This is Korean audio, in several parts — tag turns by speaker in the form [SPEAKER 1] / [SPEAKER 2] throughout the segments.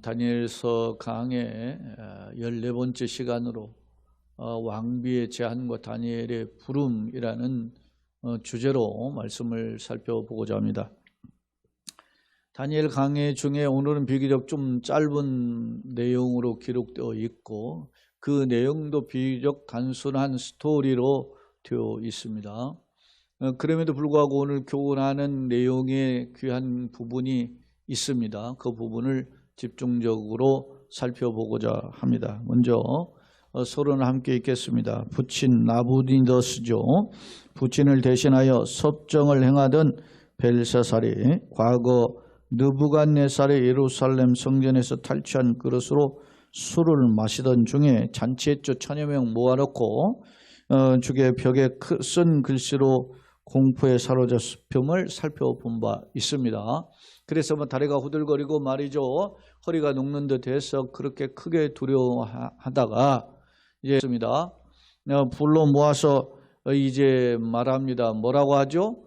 [SPEAKER 1] 다니엘서 강의 14번째 시간으로 왕비의 제한과 다니엘의 부름이라는 주제로 말씀을 살펴보고자 합니다. 다니엘 강의 중에 오늘은 비교적 좀 짧은 내용으로 기록되어 있고 그 내용도 비교적 단순한 스토리로 되어 있습니다. 그럼에도 불구하고 오늘 교훈하는 내용의 귀한 부분이 있습니다. 그 부분을 집중적으로 살펴보고자 합니다. 먼저 서론을 함께 읽겠습니다. 부친 나부디너스죠. 부친을 대신하여 섭정을 행하던 벨사살이 과거 느부갓네살의 예루살렘 성전에서 탈취한 그릇으로 술을 마시던 중에 잔치했죠. 1000여 명 모아놓고 주의 벽에 쓴 글씨로 공포에 사로잡힘을 살펴본 바 있습니다. 그래서 다리가 후들거리고 말이죠. 허리가 녹는 듯 해서 그렇게 크게 두려워하다가 이제 불러 모아서 이제 말합니다. 뭐라고 하죠?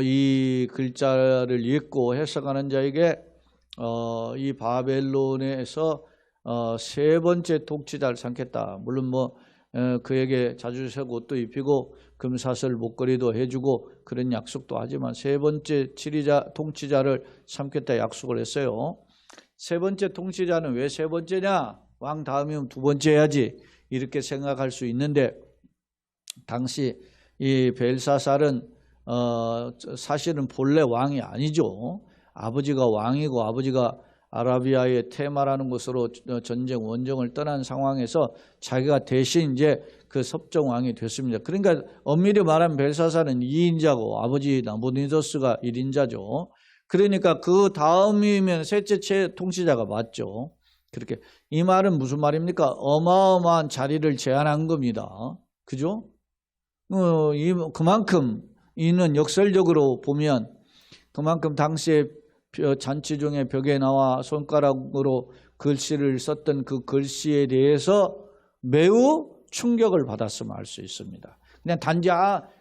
[SPEAKER 1] 이 글자를 읽고 해석하는 자에게 이 바벨론에서 세 번째 통치자를 삼겠다. 물론 그에게 자주색 옷도 입히고 금사슬 목걸이도 해주고 그런 약속도 하지만 세 번째 통치자를 삼겠다 약속을 했어요. 세 번째 통치자는 왜 세 번째냐? 왕 다음이면 두 번째 해야지 이렇게 생각할 수 있는데 당시 이 벨사살은 사실은 본래 왕이 아니죠. 아버지가 왕이고 아버지가 아라비아의 테마라는 곳으로 전쟁 원정을 떠난 상황에서 자기가 대신 이제 그 섭정왕이 됐습니다. 그러니까 엄밀히 말하면 벨사살은 2인자고 아버지 나부디너스가 1인자죠. 그러니까 그 다음이면 셋째 통치자가 맞죠. 그렇게 이 말은 무슨 말입니까? 어마어마한 자리를 제한한 겁니다. 그죠? 그만큼 이는 역설적으로 보면 그만큼 당시에 잔치 중에 벽에 나와 손가락으로 글씨를 썼던 그 글씨에 대해서 매우 충격을 받았음을 알 수 있습니다. 그냥 단지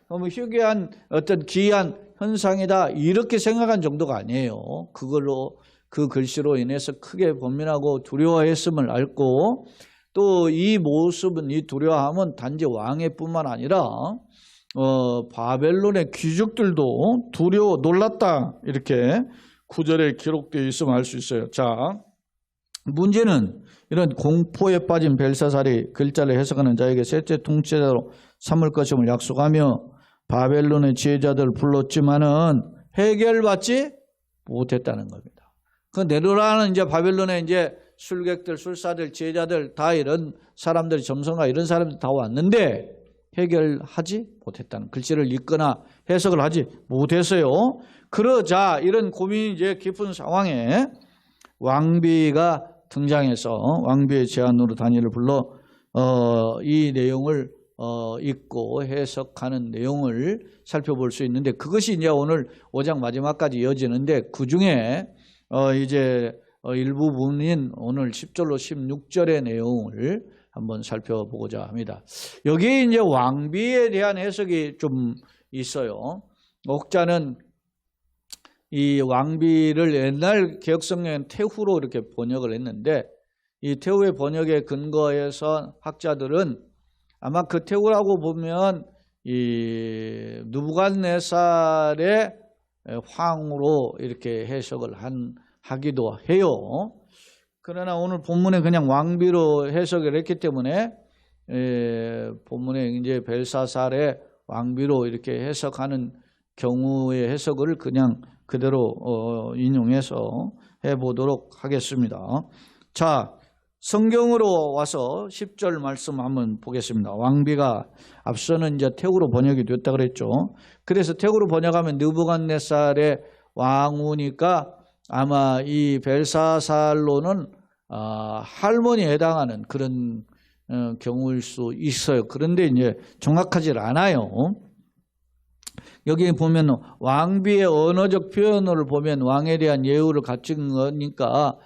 [SPEAKER 1] 너무 희귀한 어떤 기이한 현상이다 이렇게 생각한 정도가 아니에요. 그걸로 그 글씨로 인해서 크게 번민하고 두려워했음을 알고 또 이 모습은 이 두려워함은 단지 왕의 뿐만 아니라 바벨론의 귀족들도 두려워 놀랐다 이렇게 구절에 기록되어 있으면 알 수 있어요. 자, 문제는 이런 공포에 빠진 벨사살이 글자를 해석하는 자에게 셋째 통치자로 삼을 것임을 약속하며 바벨론의 지혜자들을 불렀지만은 해결받지 못했다는 겁니다. 그 내려라는 이제 바벨론의 이제 술객들, 술사들, 지혜자들 다 이런 사람들, 점성가 이런 사람들 다 왔는데 해결하지 못했다는 글씨를 읽거나 해석을 하지 못했어요. 그러자 이런 고민이 이제 깊은 상황에 왕비가 등장해서 왕비의 제안으로 다니엘을 불러 이 내용을 읽고 해석하는 내용을 살펴볼 수 있는데 그것이 이제 오늘 5장 마지막까지 이어지는데 그 중에 이제 일부분인 오늘 10절로 16절의 내용을 한번 살펴보고자 합니다. 여기 이제 왕비에 대한 해석이 좀 있어요. 목자는 이 왕비를 옛날 개혁성경엔 태후로 이렇게 번역을 했는데 이 태후의 번역에 근거해서 학자들은 아마 그 태후라고 보면 이 느부갓네살의 황으로 이렇게 해석을 하기도 해요. 그러나 오늘 본문에 그냥 왕비로 해석을 했기 때문에 본문에 이제 벨사살의 왕비로 이렇게 해석하는 경우의 해석을 그냥 그대로 인용해서 해보도록 하겠습니다. 자, 성경으로 와서 10절 말씀 한번 보겠습니다. 왕비가 앞서는 이제 태후로 번역이 됐다 그랬죠. 그래서 태후로 번역하면 느부갓네살의 왕후니까 아마 이 벨사살로는 할머니에 해당하는 그런 경우일 수 있어요. 그런데 이제 정확하지 않아요. 여기 보면 왕비의 언어적 표현을 보면 왕에 대한 예우를 갖춘 거니까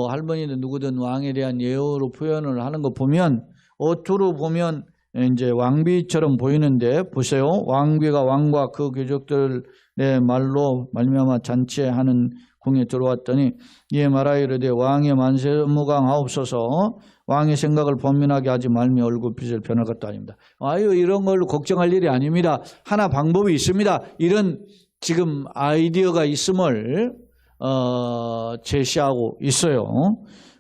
[SPEAKER 1] 할머니든 누구든 왕에 대한 예우로 표현을 하는 거 보면 어투로 보면 이제 왕비처럼 보이는데 보세요. 왕비가 왕과 그 귀족들의 말로 말미암아 잔치하는 궁에 들어왔더니 이에 말하여 이르되 왕의 만세무강하옵소서. 왕의 생각을 번민하게 하지 말며 얼굴빛을 변할 것도 아닙니다. 아유, 이런 걸 걱정할 일이 아닙니다. 하나 방법이 있습니다. 이런 지금 아이디어가 있음을 제시하고 있어요.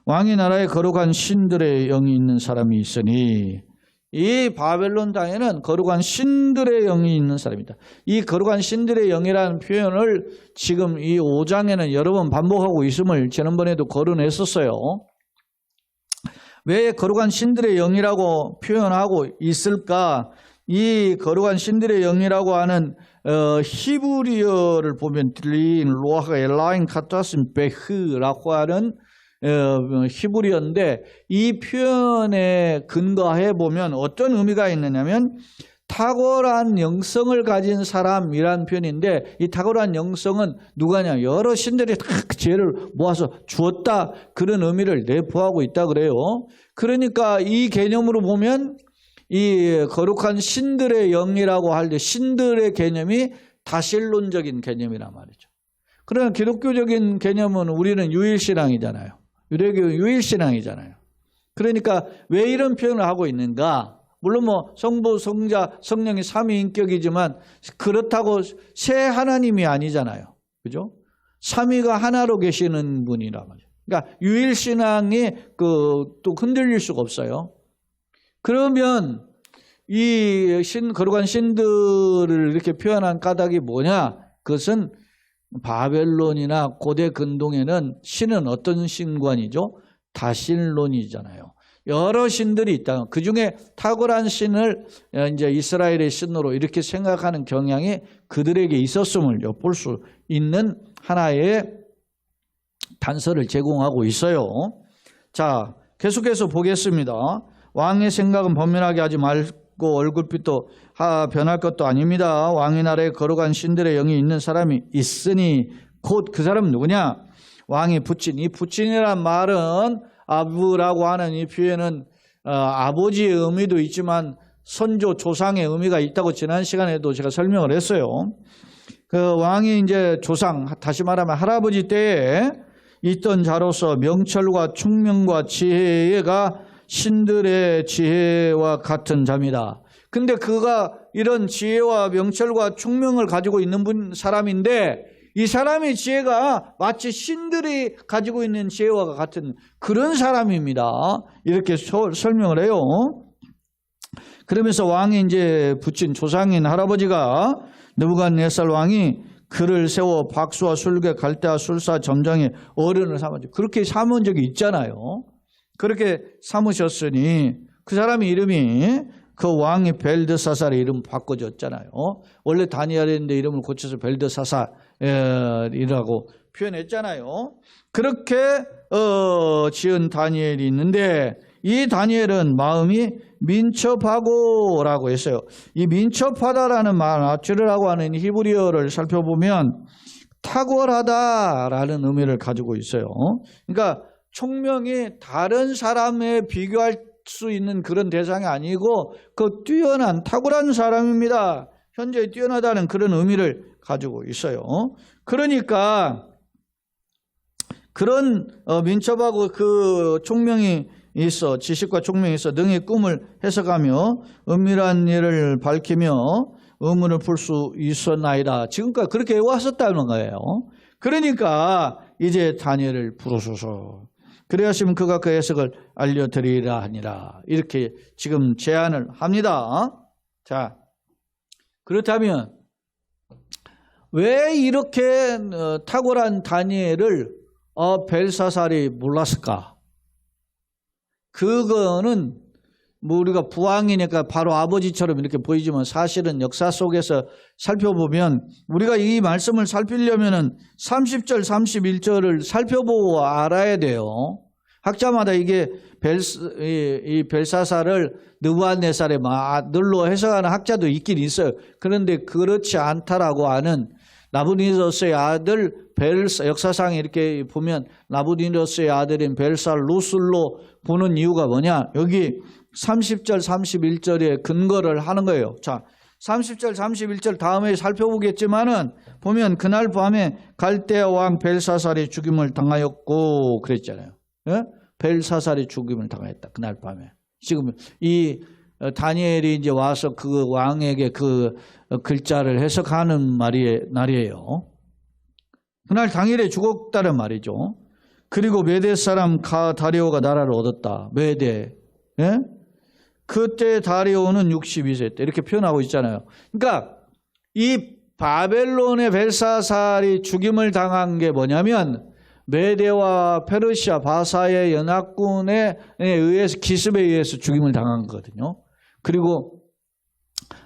[SPEAKER 1] 왕의 나라에 거룩한 신들의 영이 있는 사람이 있으니, 이 바벨론 땅에는 거룩한 신들의 영이 있는 사람이다. 이 거룩한 신들의 영이라는 표현을 지금 이 5장에는 여러 번 반복하고 있음을 지난번에도 거론했었어요. 왜 거룩한 신들의 영이라고 표현하고 있을까? 이 거룩한 신들의 영이라고 하는 히브리어를 보면 딜린 로아가 엘라인 카타스 베흐라고 하는 히브리어인데, 이 표현에 근거해 보면 어떤 의미가 있느냐면 탁월한 영성을 가진 사람이란 표현인데, 이 탁월한 영성은 누가냐? 여러 신들이 다 지혜를 모아서 주었다, 그런 의미를 내포하고 있다 그래요. 그러니까 이 개념으로 보면 이 거룩한 신들의 영이라고 할 때 신들의 개념이 다신론적인 개념이란 말이죠. 그러나 기독교적인 개념은 우리는 유일신앙이잖아요. 유대교 유일신앙이잖아요. 그러니까 왜 이런 표현을 하고 있는가? 물론 성부, 성자, 성령이 삼위인격이지만 그렇다고 세 하나님이 아니잖아요. 그죠? 삼위가 하나로 계시는 분이란 말이죠. 그러니까 유일신앙이 또 흔들릴 수가 없어요. 그러면 이 거룩한 신들을 이렇게 표현한 까닭이 뭐냐? 그것은 바벨론이나 고대 근동에는 신은 어떤 신관이죠? 다신론이잖아요. 여러 신들이 있다. 그 중에 탁월한 신을 이제 이스라엘의 신으로 이렇게 생각하는 경향이 그들에게 있었음을 엿볼 수 있는 하나의 단서를 제공하고 있어요. 자, 계속해서 보겠습니다. 왕의 생각은 번민하게 하지 말고 얼굴빛도 변할 것도 아닙니다. 왕의 나라에 거룩한 신들의 영이 있는 사람이 있으니 곧 그 사람은 누구냐? 왕이 부친. 이 부친이란 말은 아부라고 하는 이 표현은 아버지의 의미도 있지만 선조 조상의 의미가 있다고 지난 시간에도 제가 설명을 했어요. 그 왕이 이제 조상, 다시 말하면 할아버지 때에 있던 자로서 명철과 총명과 지혜가 신들의 지혜와 같은 자입니다. 근데 그가 이런 지혜와 명철과 총명을 가지고 있는 사람인데, 이 사람의 지혜가 마치 신들이 가지고 있는 지혜와 같은 그런 사람입니다. 이렇게 설명을 해요. 그러면서 왕이 이제 부친 조상인 할아버지가 느부갓네살 왕이 그를 세워 박수와 술객, 갈대와 술사, 점장의 어른을 삼았죠. 그렇게 삼은 적이 있잖아요. 그렇게 삼으셨으니 그 사람의 이름이, 그 왕이 벨드사살의 이름 바꿔줬잖아요. 원래 다니엘인데 이름을 고쳐서 벨드사살이라고 표현했잖아요. 그렇게 지은 다니엘이 있는데, 이 다니엘은 마음이 민첩하고라고 했어요. 이 민첩하다라는 말, 아츠르라고 하는 히브리어를 살펴보면 탁월하다라는 의미를 가지고 있어요. 그러니까 총명이 다른 사람에 비교할 수 있는 그런 대상이 아니고 그 뛰어난 탁월한 사람입니다. 현재 뛰어나다는 그런 의미를 가지고 있어요. 그러니까 그런 민첩하고 그 총명이 있어, 지식과 총명이 있어 능히 꿈을 해석하며 은밀한 일을 밝히며 의문을 풀 수 있었나이다. 지금까지 그렇게 해왔었다는 거예요. 그러니까 이제 다니엘을 부르소서. 그래야시면 그가 그 해석을 알려드리라 하니라. 이렇게 지금 제안을 합니다. 자, 그렇다면 왜 이렇게 탁월한 다니엘을 벨사살이 몰랐을까? 그거는 우리가 부왕이니까 바로 아버지처럼 이렇게 보이지만 사실은 역사 속에서 살펴보면, 우리가 이 말씀을 살피려면은 30절, 31절을 살펴보고 알아야 돼요. 학자마다 이게 이 벨사살을 느부갓네살의 아들로 해석하는 학자도 있긴 있어요. 그런데 그렇지 않다라고 하는, 나부니더스의 아들 역사상 이렇게 보면 나부니더스의 아들인 벨살루슬로 보는 이유가 뭐냐? 여기 30절, 31절에 근거를 하는 거예요. 자, 30절, 31절 다음에 살펴보겠지만은 보면 그날 밤에 갈대아 왕 벨사살이 죽임을 당하였고 그랬잖아요. 예? 벨사살이 죽임을 당하였다. 그날 밤에. 지금 이 다니엘이 이제 와서 그 왕에게 그 글자를 해석하는 날이에요. 그날 당일에 죽었다는 말이죠. 그리고 메대 사람 다리오가 나라를 얻었다. 메대. 예? 그때 다리오는 62세 때 이렇게 표현하고 있잖아요. 그러니까 이 바벨론의 벨사살이 죽임을 당한 게 뭐냐면 메대와 페르시아 바사의 연합군에 의해서 기습에 의해서 죽임을 당한 거거든요. 그리고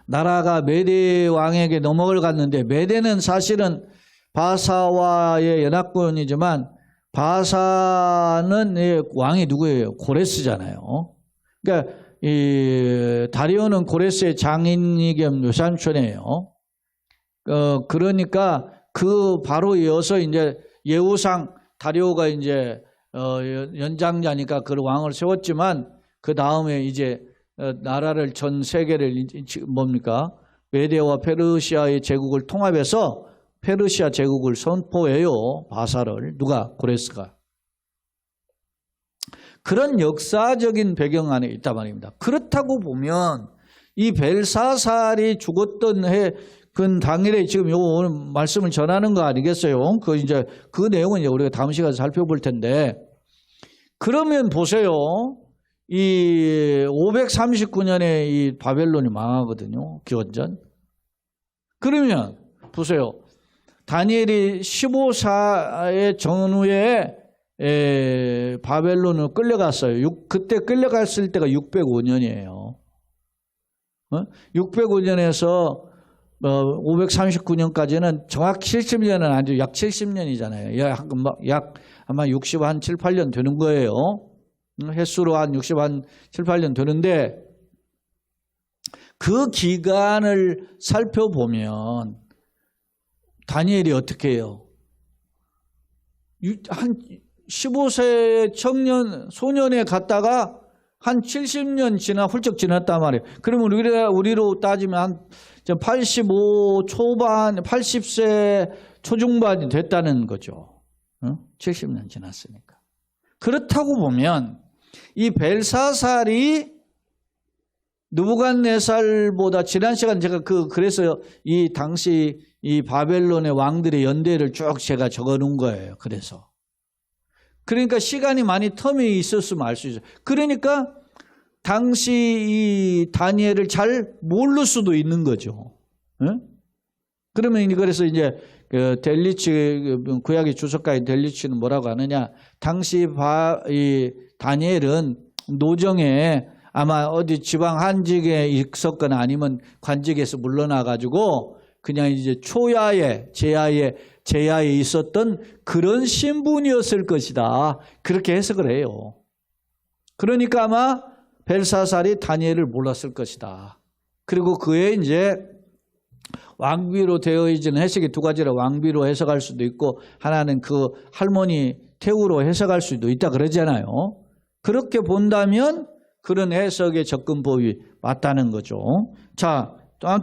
[SPEAKER 1] 나라가 메대 왕에게 넘어갔는데 메대는 사실은 바사와의 연합군이지만 바사는 왕이 누구예요? 고레스잖아요. 그러니까 이 다리오는 고레스의 장인 겸 요삼촌이에요. 그러니까 그 바로 이어서 이제 예후상 다리오가 이제 연장자니까 그 왕을 세웠지만 그 다음에 이제 나라를 전 세계를 뭡니까? 메대와 페르시아의 제국을 통합해서 페르시아 제국을 선포해요. 바사를. 누가? 고레스가. 그런 역사적인 배경 안에 있단 말입니다. 그렇다고 보면 이 벨사살이 죽었던 그 당일에 지금 요 오늘 말씀을 전하는 거 아니겠어요? 그 내용은 이제 우리가 다음 시간에 살펴볼 텐데 그러면 보세요. 이 539년에 이 바벨론이 망하거든요. 기원전. 그러면 보세요. 다니엘이 15사의 전후에 바벨론으로 끌려갔어요. 그때 끌려갔을 때가 605년이에요. 605년에서 539년까지는 정확히 70년은 아니죠. 약 70년이잖아요. 약 아마 60, 한 7, 8년 되는 거예요. 횟수로 한 60, 한 7, 8년 되는데 그 기간을 살펴보면 다니엘이 어떻게 해요? 한 15세 청년, 소년에 갔다가 한 70년 훌쩍 지났단 말이에요. 그러면 우리로 따지면 한 85 초반, 80세 초중반이 됐다는 거죠. 70년 지났으니까. 그렇다고 보면 이 벨사살이 느부갓네살보다 지난 시간 제가 그래서 이 당시 이 바벨론의 왕들의 연대를 쭉 제가 적어 놓은 거예요. 그러니까 시간이 많이 텀이 있었으면 알 수 있어요. 그러니까 당시 이 다니엘을 잘 모를 수도 있는 거죠. 응? 그러면 그래서 이제 그 델리치 구약의 주석가인 델리치는 뭐라고 하느냐? 당시 이 다니엘은 노정에 아마 어디 지방 한직에 있었거나 아니면 관직에서 물러나 가지고 그냥 이제 초야에 제야에 있었던 그런 신분이었을 것이다. 그렇게 해석을 해요. 그러니까 아마 벨사살이 다니엘을 몰랐을 것이다. 그리고 그의 이제 왕비로 되어 있는 해석이 두 가지라 왕비로 해석할 수도 있고 하나는 그 할머니 태우로 해석할 수도 있다 그러잖아요. 그렇게 본다면 그런 해석의 접근법이 맞다는 거죠. 자,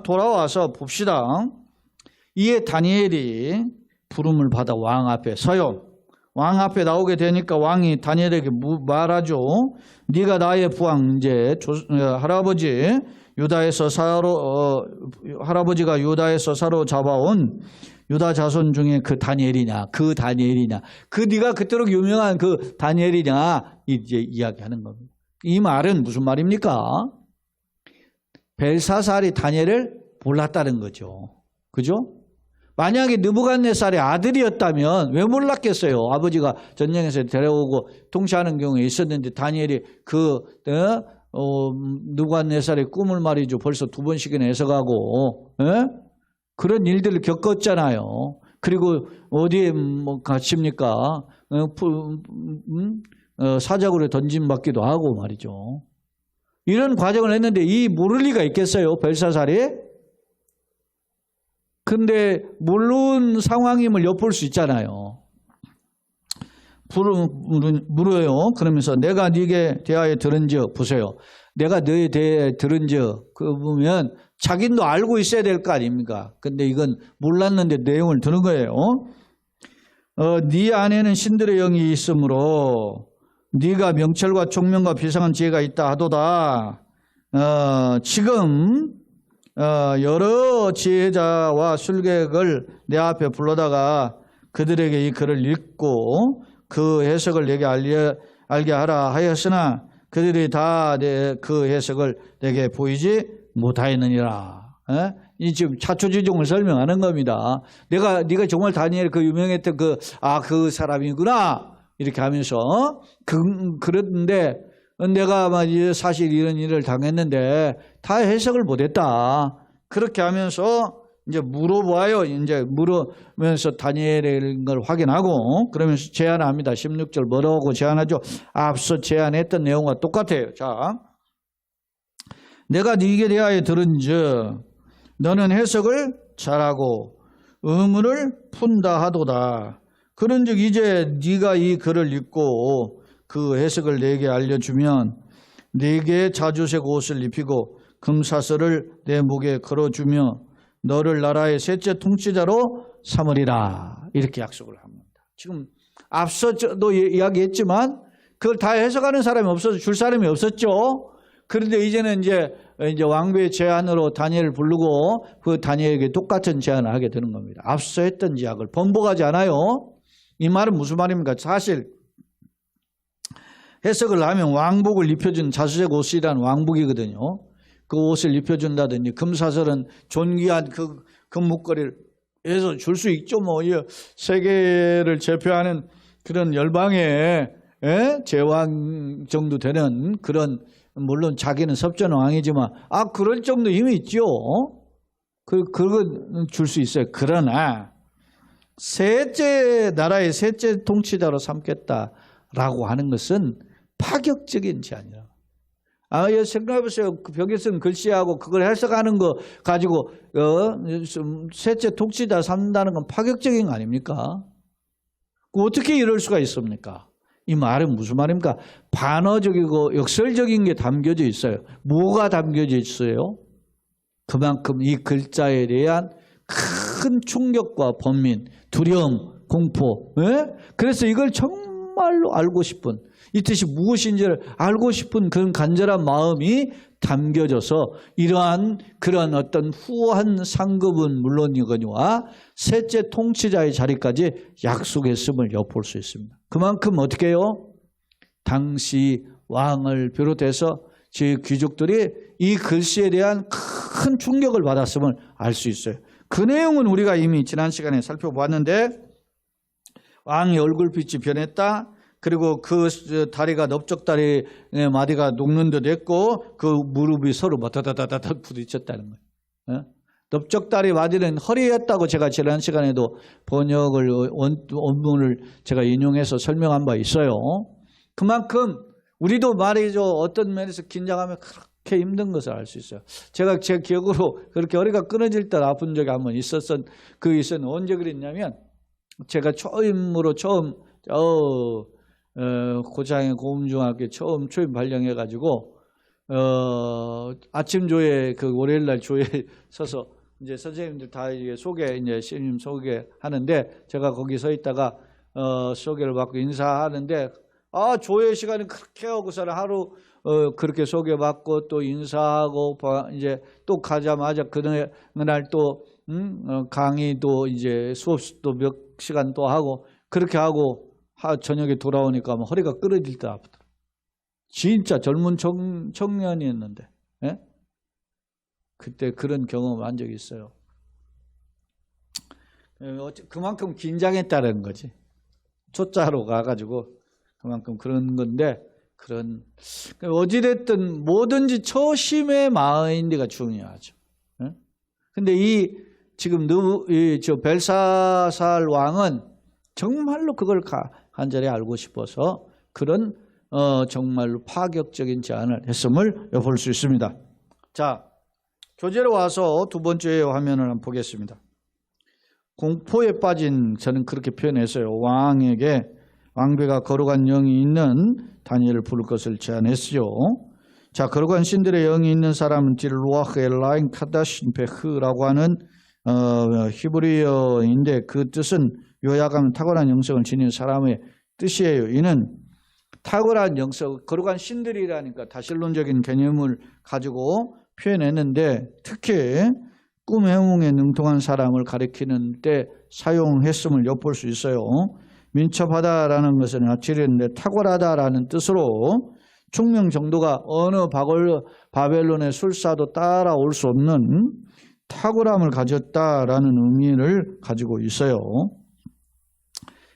[SPEAKER 1] 돌아와서 봅시다. 이에 다니엘이 부름을 받아 왕 앞에 서요. 왕 앞에 나오게 되니까 왕이 다니엘에게 말하죠. 네가 나의 부왕 이제 할아버지 유다에서 할아버지가 유다에서 사로잡아온 유다 자손 중에 그 다니엘이냐? 그 네가 그토록 유명한 그 다니엘이냐? 이제 이야기하는 겁니다. 이 말은 무슨 말입니까? 벨사살이 다니엘을 몰랐다는 거죠. 그죠? 만약에 느부갓네살의 아들이었다면 왜 몰랐겠어요? 아버지가 전쟁에서 데려오고 통치하는 경우에 있었는데 다니엘이 느부갓네살의 꿈을 말이죠. 벌써 두 번씩이나 해석하고 그런 일들을 겪었잖아요. 그리고 어디에 갇힙니까? 사자굴에 던짐받기도 하고 말이죠. 이런 과정을 했는데 이 모를 리가 있겠어요? 벨사살이? 근데 모르는 상황임을 엿볼 수 있잖아요. 물어요. 그러면서 내가 네게 대하여 들은즉 보세요. 내가 너에 대해 들은즉 그 보면 자기도 알고 있어야 될 거 아닙니까? 근데 이건 몰랐는데 내용을 드는 거예요. 네 안에는 신들의 영이 있으므로 네가 명철과 총명과 비상한 지혜가 있다 하도다. 지금 여러 지혜자와 술객을 내 앞에 불러다가 그들에게 이 글을 읽고 그 해석을 내게 알게 하라 하였으나 그들이 다 그 해석을 내게 보이지 못하였느니라. 이 지금 차초지종을 설명하는 겁니다. 네가 정말 다니엘 그 유명했던 그 사람이구나 이렇게 하면서 그런데 내가 사실 이런 일을 당했는데 다 해석을 못했다. 그렇게 하면서 이제 물어봐요. 이제 물으면서 다니엘의 걸 확인하고 그러면서 제안합니다. 16절 뭐라고 제안하죠? 앞서 제안했던 내용과 똑같아요. 자, 내가 네게 대하여 들은즉 너는 해석을 잘하고 의문을 푼다 하도다. 그런즉 이제 네가 이 글을 읽고 그 해석을 내게 알려주면 네게 자주색 옷을 입히고 금사슬을 내 목에 걸어주며 너를 나라의 셋째 통치자로 삼으리라. 이렇게 약속을 합니다. 지금 앞서도 이야기했지만 그걸 다 해석하는 사람이 없어서 줄 사람이 없었죠. 그런데 이제는 이제 왕비의 제안으로 다니엘을 부르고 그 다니엘에게 똑같은 제안을 하게 되는 겁니다. 앞서 했던 제약을 번복하지 않아요. 이 말은 무슨 말입니까? 사실 해석을 하면 왕복을 입혀준 자수색 옷이란 왕복이거든요. 그 옷을 입혀준다든지 금사슬은 존귀한 그 금목걸이를 해서 줄 수 있죠. 세계를 제패하는 그런 열방의 제왕 정도 되는 그런, 물론 자기는 섭전 왕이지만 그럴 정도 힘이 있죠. 그건 줄 수 있어요. 그러나 나라의 셋째 통치자로 삼겠다라고 하는 것은 파격적인 제안이라. 생각해보세요. 그 벽에 쓴 글씨하고 그걸 해석하는 거 가지고 셋째 통치자 삼는다는 건 파격적인 거 아닙니까? 어떻게 이럴 수가 있습니까? 이 말은 무슨 말입니까? 반어적이고 역설적인 게 담겨져 있어요. 뭐가 담겨져 있어요? 그만큼 이 글자에 대한 큰 충격과 번민, 두려움, 공포. 그래서 이걸 정말로 알고 싶은, 이 뜻이 무엇인지를 알고 싶은 그런 간절한 마음이 담겨져서 이러한 그런 어떤 후한 상급은 물론이거니와 셋째 통치자의 자리까지 약속했음을 엿볼 수 있습니다. 그만큼 어떻게 해요? 당시 왕을 비롯해서 제 귀족들이 이 글씨에 대한 큰 충격을 받았음을 알 수 있어요. 그 내용은 우리가 이미 지난 시간에 살펴보았는데 왕의 얼굴빛이 변했다. 그리고 그 다리가 넓적다리 마디가 녹는 듯 했고 그 무릎이 서로 다다다다다 부딪혔다는 거예요. 넓적다리 마디는 허리였다고 제가 지난 시간에도 번역을 원문을 제가 인용해서 설명한 바 있어요. 그만큼 우리도 말이죠. 어떤 면에서 긴장하면 그렇게 힘든 것을 알 수 있어요. 제가 제 기억으로 그렇게 허리가 끊어질 때 아픈 적이 한번 있었던 언제 그랬냐면 제가 처음 고창의 고음중학교 처음 초임 발령해가지고 아침 조회 월요일날 조회에 서서 이제 선생님들 다 신임 소개하는데 제가 거기 서 있다가 소개를 받고 인사하는데 조회 시간이 그렇게 하고서는 하루 그렇게 소개받고 또 인사하고 이제 또 가자마자 그날 또 강의도 이제 수업도 몇 시간 또 하고 그렇게 하고 저녁에 돌아오니까 허리가 끊어질 때 아프더라고요. 진짜 젊은 청년이었는데 그때 그런 경험을 한 적이 있어요. 그만큼 긴장했다는 거지. 초짜로 가가지고 그만큼 그런 건데 어찌됐든 뭐든지 초심의 마인드가 중요하죠. 근데 지금 저 벨사살 왕은 정말로 그걸 간절히 알고 싶어서 그런 정말로 파격적인 제안을 했음을 볼 수 있습니다. 자, 교재로 와서 두 번째 화면을 한번 보겠습니다. 공포에 빠진, 저는 그렇게 표현했어요. 왕에게 왕비가 거룩한 영이 있는 다니엘을 부를 것을 제안했어요. 자, 거룩한 신들의 영이 있는 사람은 딜루아흐 엘라인 카다신 베흐라고 하는 히브리어인데 그 뜻은 요약하면 탁월한 영성을 지닌 사람의 뜻이에요. 이는 탁월한 영성, 거룩한 신들이라니까 다신론적인 개념을 가지고 표현했는데 특히 꿈 해몽에 능통한 사람을 가리키는 때 사용했음을 엿볼 수 있어요. 민첩하다라는 것은 아치리인데 탁월하다라는 뜻으로 총명 정도가 어느 바벨론의 술사도 따라올 수 없는 탁월함을 가졌다라는 의미를 가지고 있어요.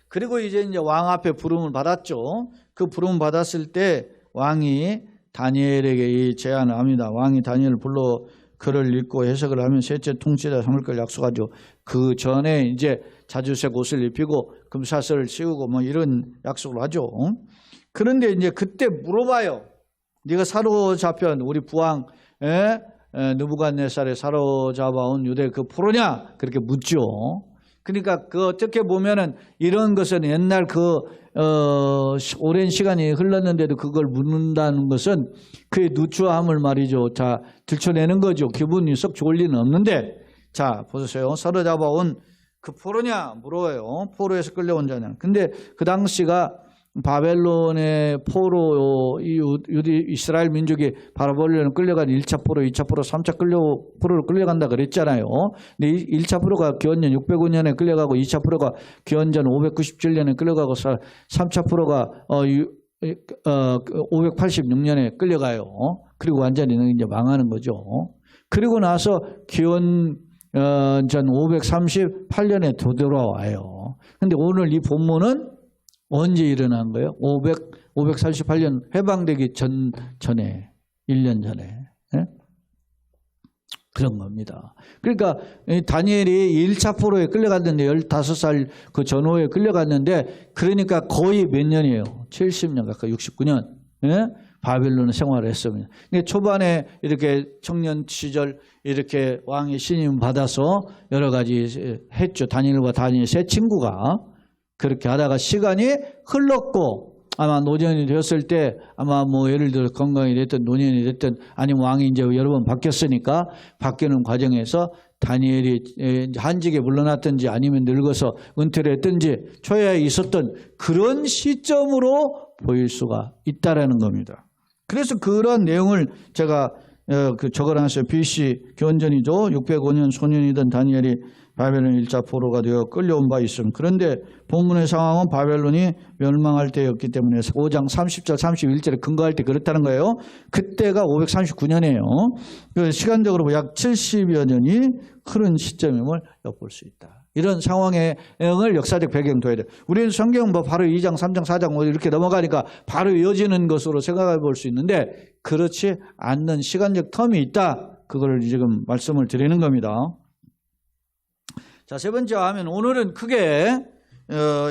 [SPEAKER 1] 그리고 이제 왕 앞에 부름을 받았죠. 그 부름을 받았을 때 왕이 다니엘에게 이 제안을 합니다. 왕이 다니엘을 불러 글을 읽고 해석을 하면 셋째 통치자 삼을 걸 약속하죠. 그 전에 이제 자주색 옷을 입히고 금사슬을 씌우고 뭐 이런 약속을 하죠. 그런데 이제 그때 물어봐요. 네가 사로잡힌 우리 부왕 느부갓네살에 사로잡아온 유대 그 포로냐? 그렇게 묻죠. 그러니까 그 어떻게 보면은 이런 것은 옛날 오랜 시간이 흘렀는데도 그걸 묻는다는 것은 그의 누추함을 말이죠. 자, 들춰내는 거죠. 기분이 썩 좋을 리는 없는데. 자, 보세요. 사로잡아온 그 포로냐? 물어요. 포로에서 끌려온 자냐. 근데 그 당시가 바벨론의 포로, 이스라엘 민족이 바벨론에 끌려간 1차 포로, 2차 포로, 3차 포로로 끌려간다 그랬잖아요. 근데 1차 포로가 기원전 605년에 끌려가고 2차 포로가 기원전 597년에 끌려가고 3차 포로가 586년에 끌려가요. 그리고 완전히 이제 망하는 거죠. 그리고 나서 기원전 538년에 되돌아와요. 근데 오늘 이 본문은 언제 일어난 거예요? 538년 해방되기 전에 1년 전에 그런 겁니다. 그러니까 다니엘이 1차 포로에 끌려갔는데 15살 그 전후에 끌려갔는데 그러니까 거의 몇 년이에요? 70년 가까이 69년 바벨론에 생활을 했습니다. 근데 초반에 이렇게 청년 시절 이렇게 왕의 신임 받아서 여러 가지 했죠. 다니엘과 다니엘 세 친구가 그렇게 하다가 시간이 흘렀고 아마 노년이 되었을 때 아마 뭐 예를 들어 건강이 됐든 노년이 됐든 아니면 왕이 이제 여러 번 바뀌었으니까 바뀌는 과정에서 다니엘이 한직에 물러났든지 아니면 늙어서 은퇴를 했든지 초야에 있었던 그런 시점으로 보일 수가 있다라는 겁니다. 그래서 그런 내용을 제가 적어놨어요. BC 기원전이죠. 605년 소년이던 다니엘이 바벨론 1차 포로가 되어 끌려온 바 있음. 그런데 본문의 상황은 바벨론이 멸망할 때였기 때문에 5장 30절 31절에 근거할 때 그렇다는 거예요. 그때가 539년이에요. 시간적으로 약 70여 년이 흐른 시점임을 엿볼 수 있다. 이런 상황의 역사적 배경 둬야 돼요. 우리는 성경 바로 2장 3장 4장 이렇게 넘어가니까 바로 이어지는 것으로 생각해 볼 수 있는데 그렇지 않는 시간적 텀이 있다. 그걸 지금 말씀을 드리는 겁니다. 자, 세 번째 하면 오늘은 크게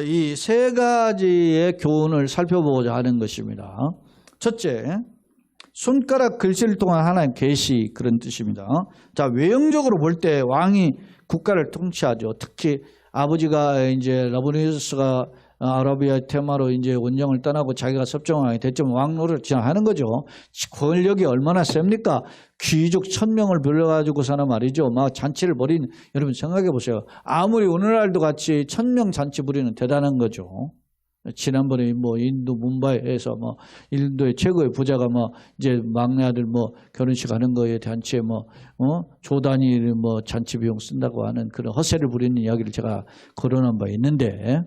[SPEAKER 1] 이 세 가지의 교훈을 살펴보고자 하는 것입니다. 첫째, 손가락 글씨를 통한 하나의 계시 그런 뜻입니다. 자, 외형적으로 볼 때 왕이 국가를 통치하죠. 특히 아버지가 이제 라브니우스가 아라비아 테마로 이제 원정을 떠나고 자기가 섭정왕이 됐지만 왕노를 하는 거죠. 권력이 얼마나 셉니까? 귀족 1000명을 불러가지고서는 말이죠. 막 잔치를 벌이는, 여러분 생각해 보세요. 아무리 오늘날도 같이 1000명 잔치 부리는 대단한 거죠. 지난번에 뭐 인도 뭄바이에서 뭐 인도의 최고의 부자가 뭐 이제 막내 아들 뭐 결혼식 하는 거에 잔치에 조 단위를 뭐 잔치 비용 쓴다고 하는 그런 허세를 부리는 이야기를 제가 거론한 바 있는데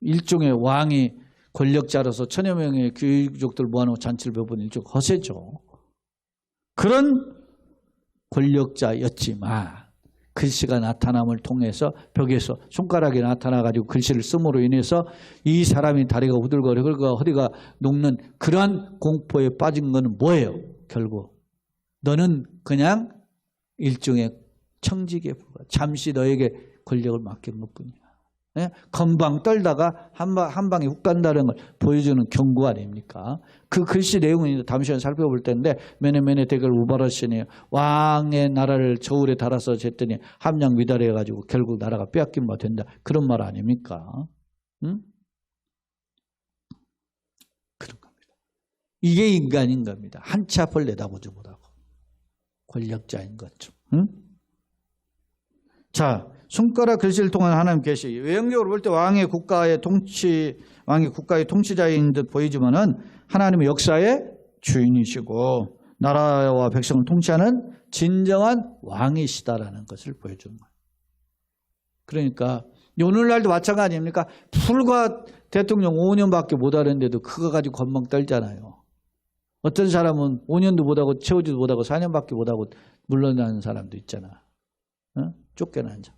[SPEAKER 1] 일종의 왕이 권력자로서 1000여 명의 귀족들 모아놓고 잔치를 베푸는 일종 허세죠. 그런 권력자였지만 글씨가 나타남을 통해서 벽에서 손가락이 나타나가지고 글씨를 씀으로 인해서 이 사람이 다리가 후들거리고 허리가 녹는 그러한 공포에 빠진 건 뭐예요? 결국 너는 그냥 일종의 청직에 불과 잠시 너에게 권력을 맡긴 것뿐이야. 예? 건방 떨다가 한 방에 훅 간다는 걸 보여주는 경고 아닙니까? 그 글씨 내용은 다음 시간에 살펴볼 텐데 메네메네 대결 우바라시니 왕의 나라를 저울에 달아서 쟀더니 함량 미달해가지고 결국 나라가 빼앗긴 바 된다. 그런 말 아닙니까? 응? 그런 겁니다. 이게 인간인 겁니다. 한 치 앞을 내다보지 못하고 권력자인 것처럼. 응? 자, 손가락 글씨를 통한 하나님 계시. 외형적으로 볼 때 왕이 국가의 통치자인 듯 보이지만은 하나님의 역사의 주인이시고 나라와 백성을 통치하는 진정한 왕이시다라는 것을 보여주는 거예요. 그러니까 오늘날도 마찬가지 아닙니까? 불과 대통령 5년밖에 못 하는데도 그거 가지고 건방 떨잖아요. 어떤 사람은 5년도 못하고 채우지도 못하고 4년밖에 못하고 물러나는 사람도 있잖아. 어? 쫓겨난 자.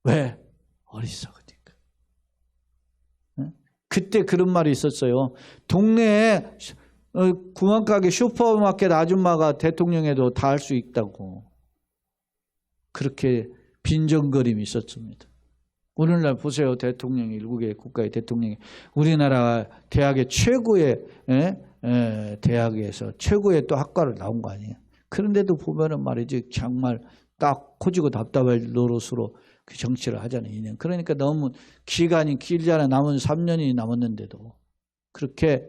[SPEAKER 1] 왜? 어리석으니까. 어? 그때 그런 말이 있었어요. 동네에 구멍가게 슈퍼마켓 아줌마가 대통령에도 다 할 수 있다고. 그렇게 빈정거림이 있었습니다. 오늘날 보세요. 대통령이 일국의 국가의 대통령이 우리나라 대학의 최고의 대학에서 최고의 또 학과를 나온 거 아니에요. 그런데도 보면은 말이지 정말 딱 코지고 답답할 노릇으로 그 정치를 하잖아요. 2년. 그러니까 너무 기간이 길잖아요. 남은 3년이 남았는데도 그렇게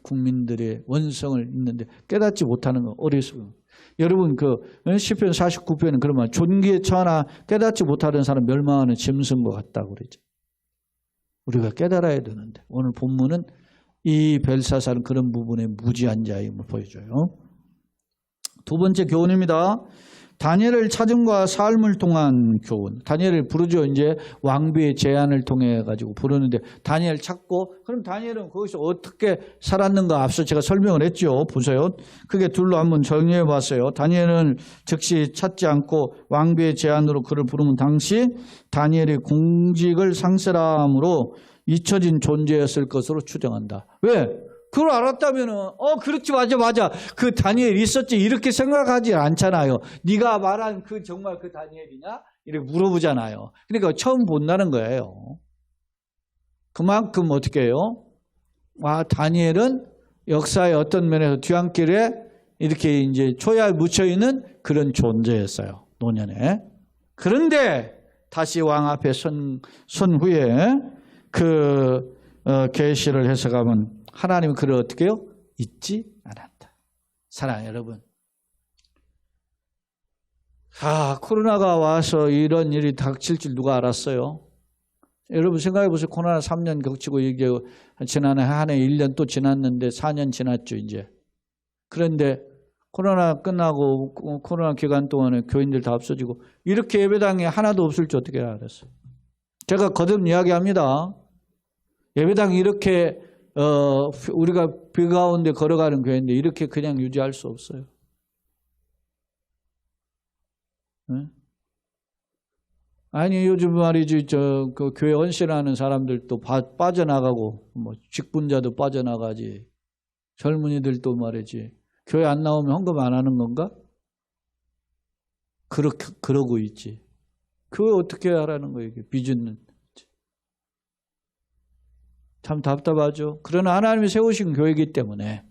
[SPEAKER 1] 국민들의 원성을 있는데 깨닫지 못하는 거 어리석은. 여러분 그 시편 49편은 그러면 존귀에 처하나 깨닫지 못하는 사람 멸망하는 짐승 것 같다고 그러죠. 우리가 깨달아야 되는데 오늘 본문은 이 벨사살은 그런 부분에 무지한 자임을 보여줘요. 두 번째 교훈입니다. 다니엘을 찾음과 삶을 통한 교훈. 다니엘을 부르죠. 이제 왕비의 제안을 통해 가지고 부르는데 다니엘 찾고 그럼 다니엘은 거기서 어떻게 살았는가 앞서 제가 설명을 했죠. 보세요. 크게 둘로 한번 정리해 봤어요. 다니엘은 즉시 찾지 않고 왕비의 제안으로 그를 부르면 당시 다니엘이 공직을 상실함으로 잊혀진 존재였을 것으로 추정한다. 왜? 그걸 알았다면은 그렇지 맞아 그 다니엘 있었지 이렇게 생각하지 않잖아요. 네가 말한 그 정말 그 다니엘이냐 이렇게 물어보잖아요. 그러니까 처음 본다는 거예요. 그만큼 어떻게 해요? 다니엘은 역사의 어떤 면에서 뒤안길에 이렇게 이제 초야에 묻혀 있는 그런 존재였어요. 노년에. 그런데 다시 왕 앞에 선 후에 그 계시를 해석하면 하나님은 그를 어떻게 해요? 잊지 않았다. 사랑하는 여러분. 코로나가 와서 이런 일이 닥칠 줄 누가 알았어요? 여러분 생각해 보세요. 코로나 3년 겹치고 이게 지난해 한 해 1년 또 지났는데 4년 지났죠, 이제. 그런데 코로나 끝나고 코로나 기간 동안에 교인들 다 없어지고 이렇게 예배당이 하나도 없을 줄 어떻게 알았어요? 제가 거듭 이야기합니다. 예배당이 이렇게 우리가 비 가운데 걸어가는 교회인데 이렇게 그냥 유지할 수 없어요. 네? 아니 요즘 말이지 그 교회 헌신하는 사람들도 빠져나가고 뭐 직분자도 빠져나가지 젊은이들도 말이지 교회 안 나오면 헌금 안 하는 건가? 그러고 있지. 교회 어떻게 하라는 거예요? 이게 빚은. 참 답답하죠. 그러나 하나님이 세우신 교회이기 때문에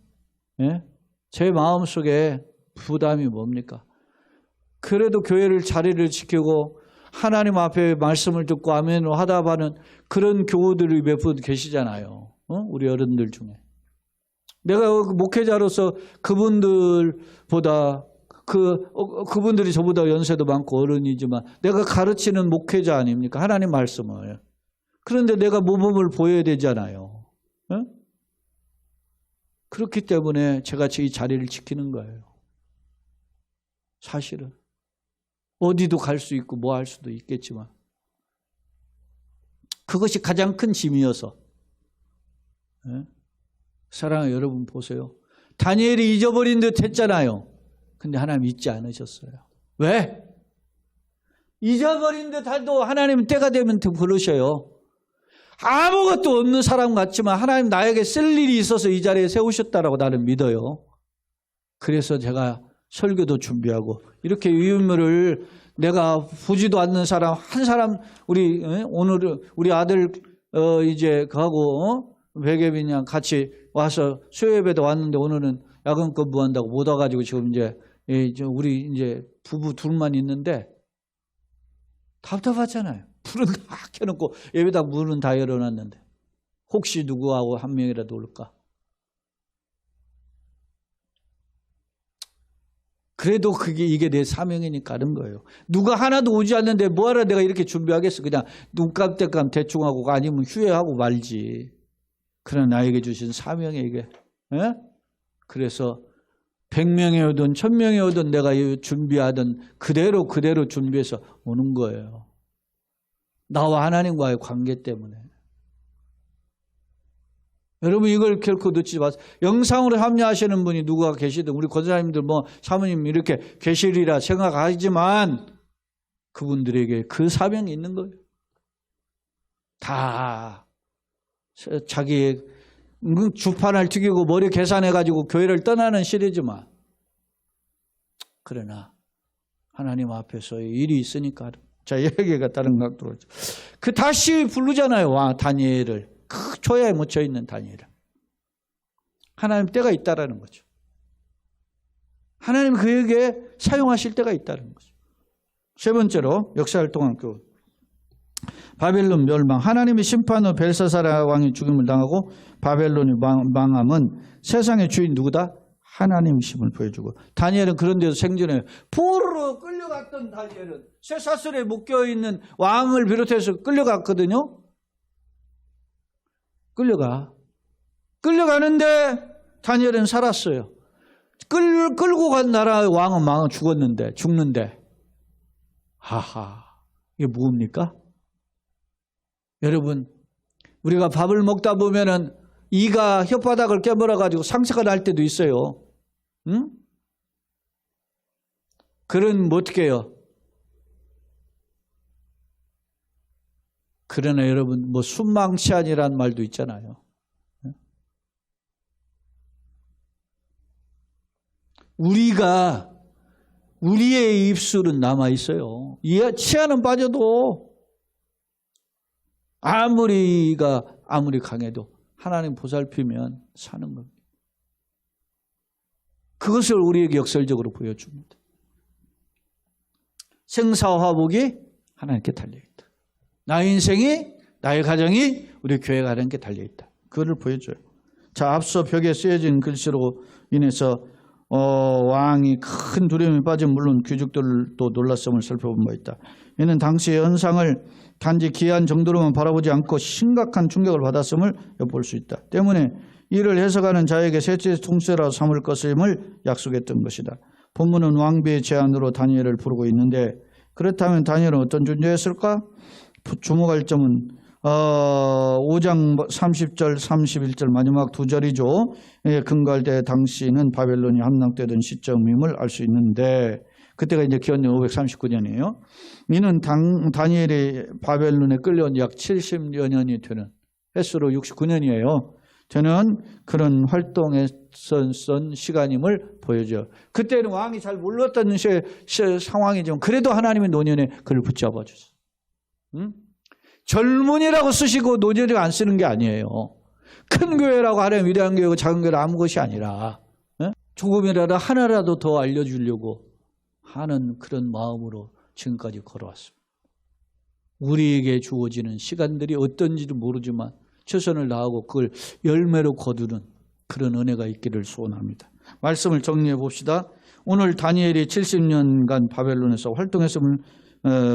[SPEAKER 1] 제 마음속에 부담이 뭡니까? 그래도 교회를 자리를 지키고 하나님 앞에 말씀을 듣고 아멘을 하다 가는 그런 교우들이 몇 분 계시잖아요. 우리 어른들 중에. 내가 목회자로서 그분들보다 그분들이 저보다 연세도 많고 어른이지만 내가 가르치는 목회자 아닙니까? 하나님 말씀을. 그런데 내가 모범을 보여야 되잖아요. 그렇기 때문에 제가 이 자리를 지키는 거예요. 사실은. 어디도 갈 수 있고 뭐 할 수도 있겠지만 그것이 가장 큰 짐이어서. 사랑하는 여러분 보세요. 다니엘이 잊어버린 듯 했잖아요. 근데 하나님 잊지 않으셨어요. 왜? 잊어버린 듯 해도 하나님은 때가 되면 그러셔요. 아무것도 없는 사람 같지만 하나님 나에게 쓸 일이 있어서 이 자리에 세우셨다라고 나는 믿어요. 그래서 제가 설교도 준비하고 이렇게 유물을 내가 보지도 않는 사람 한 사람 오늘 우리 아들 이제 가고 백예빈이랑 같이 와서 수요예배도 왔는데 오늘은 야근 근무한다고 못 와가지고 지금 이제 우리 이제 부부 둘만 있는데 답답하잖아요. 불은 다 켜놓고 예배당 문은 다 열어놨는데 혹시 누구하고 한 명이라도 올까? 그래도 이게 내 사명이니까 하는 거예요. 누가 하나도 오지 않는데 뭐하러 내가 이렇게 준비하겠어. 그냥 눈깜짝깜 대충 하고 아니면 휴회하고 말지. 그런 나에게 주신 사명이 이게. 에? 그래서 100명이 오든 1000명이 오든 내가 준비하든 그대로 준비해서 오는 거예요. 나와 하나님과의 관계 때문에. 여러분 이걸 결코 놓치지 마세요. 영상으로 합류하시는 분이 누가 계시든 우리 권사님들 사모님 이렇게 계시리라 생각하지만 그분들에게 그 사명이 있는 거예요. 다 자기의 주판을 튀기고 머리 계산해가지고 교회를 떠나는 시대지만 그러나 하나님 앞에서의 일이 있으니까 자 얘기가 다른 각도로 그 다시 부르잖아요. 다니엘을 그 초야에 묻혀있는 다니엘을 하나님 때가 있다라는 거죠. 하나님 그에게 사용하실 때가 있다는 거죠. 세 번째로 역사활동한 교훈. 바벨론 멸망. 하나님의 심판으로 벨사살 왕이 죽임을 당하고 바벨론이 망함은 세상의 주인 누구다? 하나님이심을 보여주고 다니엘은 그런 데서 생존해요. 포로로 끌려갔던 다니엘은 쇠사슬에 묶여있는 왕을 비롯해서 끌려갔거든요. 끌려가는데 다니엘은 살았어요. 끌고 간 나라의 왕은 죽는데 하하 이게 뭡니까? 여러분 우리가 밥을 먹다 보면은 이가 혓바닥을 깨물어 가지고 상처가 날 때도 있어요. 응? 그런 어떻게 해요? 그러나 여러분 순망치안이라는 말도 있잖아요. 우리의 입술은 남아 있어요. 치아는 빠져도 아무리 강해도 하나님 보살피면 사는 겁니다. 그것을 우리에게 역설적으로 보여줍니다. 생사와 화복이 하나님께 달려있다. 나의 인생이 나의 가정이 우리 교회가 하나님께 달려있다. 그거를 보여줘요. 자, 앞서 벽에 쓰여진 글씨로 인해서 왕이 큰 두려움에 빠진 물론 귀족들도 놀랐음을 살펴본 바 있다. 이는 당시의 현상을 단지 기이한 정도로만 바라보지 않고 심각한 충격을 받았음을 엿볼 수 있다. 때문에 이를 해석하는 자에게 셋째 통째라 삼을 것임을 약속했던 것이다. 본문은 왕비의 제안으로 다니엘을 부르고 있는데 그렇다면 다니엘은 어떤 존재였을까? 주목할 점은 5장 30절 31절 마지막 두 절이죠. 근거할 때 당시는 바벨론이 함락되던 시점임을 알 수 있는데 그때가 이제 기원전 539년이에요. 이는 다니엘이 바벨론에 끌려온 약 70여 년이 되는 횟수로 69년이에요. 저는 그런 활동했던 시간임을 보여줘요. 그때는 왕이 잘 몰랐던 상황이지만 그래도 하나님의 노년에 그를 붙잡아 주셨어요. 응? 젊은이라고 쓰시고 노년이라고 안 쓰는 게 아니에요. 큰 교회라고 하려면 위대한 교회고 작은 교회라 아무 것이 아니라 조금이라도 하나라도 더 알려주려고 하는 그런 마음으로 지금까지 걸어왔습니다. 우리에게 주어지는 시간들이 어떤지도 모르지만 최선을 다하고 그걸 열매로 거두는 그런 은혜가 있기를 소원합니다. 말씀을 정리해 봅시다. 오늘 다니엘이 70년간 바벨론에서 활동했음을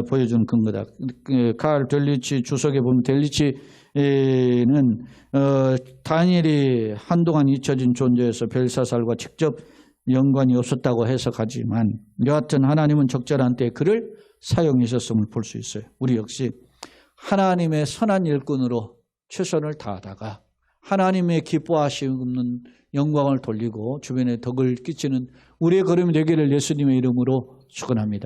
[SPEAKER 1] 보여주는 근거다. 칼 델리치 주석에 보면 델리치는 다니엘이 한동안 잊혀진 존재에서 벨사살과 직접 연관이 없었다고 해석하지만 여하튼 하나님은 적절한 때에 그를 사용하셨음을 볼 수 있어요. 우리 역시 하나님의 선한 일꾼으로 최선을 다하다가 하나님의 기뻐하시는 영광을 돌리고 주변에 덕을 끼치는 우리의 걸음이 되기를 예수님의 이름으로 축원합니다.